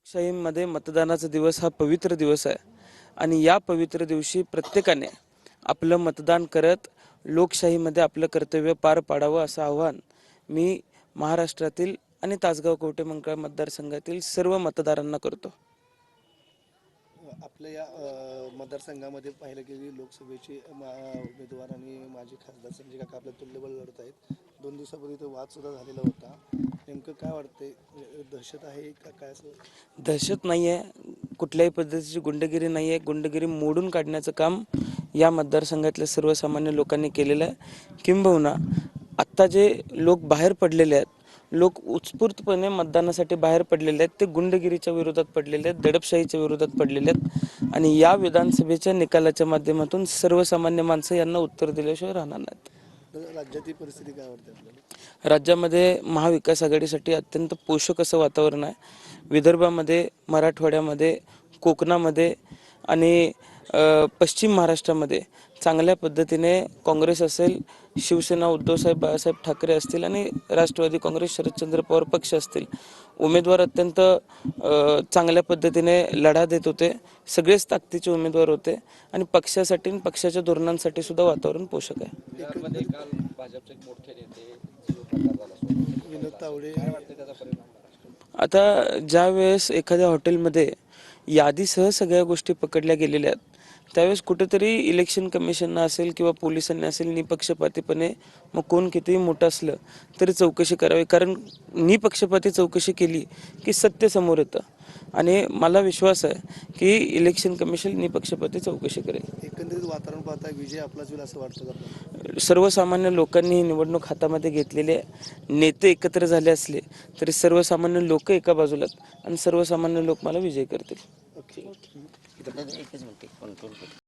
लोकशाहीमध्ये मतदानाचा दिवस हा पवित्र दिवस आहे आणि या पवित्र दिवशी प्रत्येकाने आपलं मतदान करत लोकशाहीमध्ये आपलं कर्तव्य पार पाडावं असं आवाहन मी महाराष्ट्रातील आणि तासगाव कवठेमंकाळ मतदारसंघातील सर्व मतदारांना करतो. आपल्या या मतदारसंघामध्ये पाहिलं की लोकसभेचे उमेदवार आणि माजी खासदार संजय काका आपल्या तुल्यबळ लढत आहेत. 2 दिवसापूर्वी तो वाद सुद्धा झालेला होता. नेमकं काय वाटतंय, दहशत आहे का काय असं? दहशत नाही आहे, कुठल्याही पद्धतीची गुंडगिरी नाही आहे. गुंडगिरी मोडून काढण्याचं काम या मतदारसंघातल्या सर्वसामान्य लोकांनी केलेलं आहे. किंबहुना आत्ता जे लोक बाहेर पडलेले आहेत, लोक उत्स्फूर्तपणे मतदानासाठी बाहेर पडलेले आहेत, ते गुंडगिरीच्या विरोधात पडलेले आहेत, दडपशाहीच्या विरोधात पडलेले आहेत आणि या विधानसभेच्या निकालाच्या माध्यमातून सर्वसामान्य माणसं यांना उत्तर दिल्याशिवाय राहणार नाहीत. राज्यातील परिस्थिती काय वाटते आपल्याला? राज्यामध्ये महाविकास आघाडीसाठी अत्यंत पोषक असं वातावरण आहे. विदर्भामध्ये, मराठवाड्यामध्ये, कोकणामध्ये आणि पश्चिम महाराष्ट्रामध्ये चांगल्या पद्धतीने काँग्रेस असेल, शिवसेना उद्धवसाहेब बाळासाहेब ठाकरे असतील आणि राष्ट्रवादी काँग्रेस शरदचंद्र पवार पक्ष असतील, उमेदवार अत्यंत चांगल्या पद्धतीने लढा देत होते. सगळेच ताकदीचे उमेदवार होते आणि पक्षासाठी आणि पक्षाच्या धोरणांसाठी सुद्धा वातावरण पोषक आहे. काल भाजपचे मोठे नेते विनोद तावडे आता ज्या वेळेस एखाद्या हॉटेलमध्ये यादीसह सगळ्या गोष्टी पकडल्या गेलेल्या आहेत, त्यावेळेस कुठेतरी इलेक्शन कमिशननं असेल किंवा पोलिसांनी असेल निपक्षपातीपणे, मग कोण कितीही मोठं असलं तरी चौकशी करावी. कारण निपक्षपाती चौकशी केली की सत्य समोर येतं आणि मला विश्वास आहे की इलेक्शन कमिशन निपक्षपाती चौकशी करेल. एकंदरीत वातावरण पाहता विजय आपलाच होईल असं वाटतं का? सर्वसामान्य लोकांनी ही निवडणूक हातामध्ये घेतलेली आहे. नेते एकत्र झाले असले तरी सर्वसामान्य लोक एका बाजूला आणि सर्वसामान्य लोक मला विजय करतील. ओके. एकच मिनिट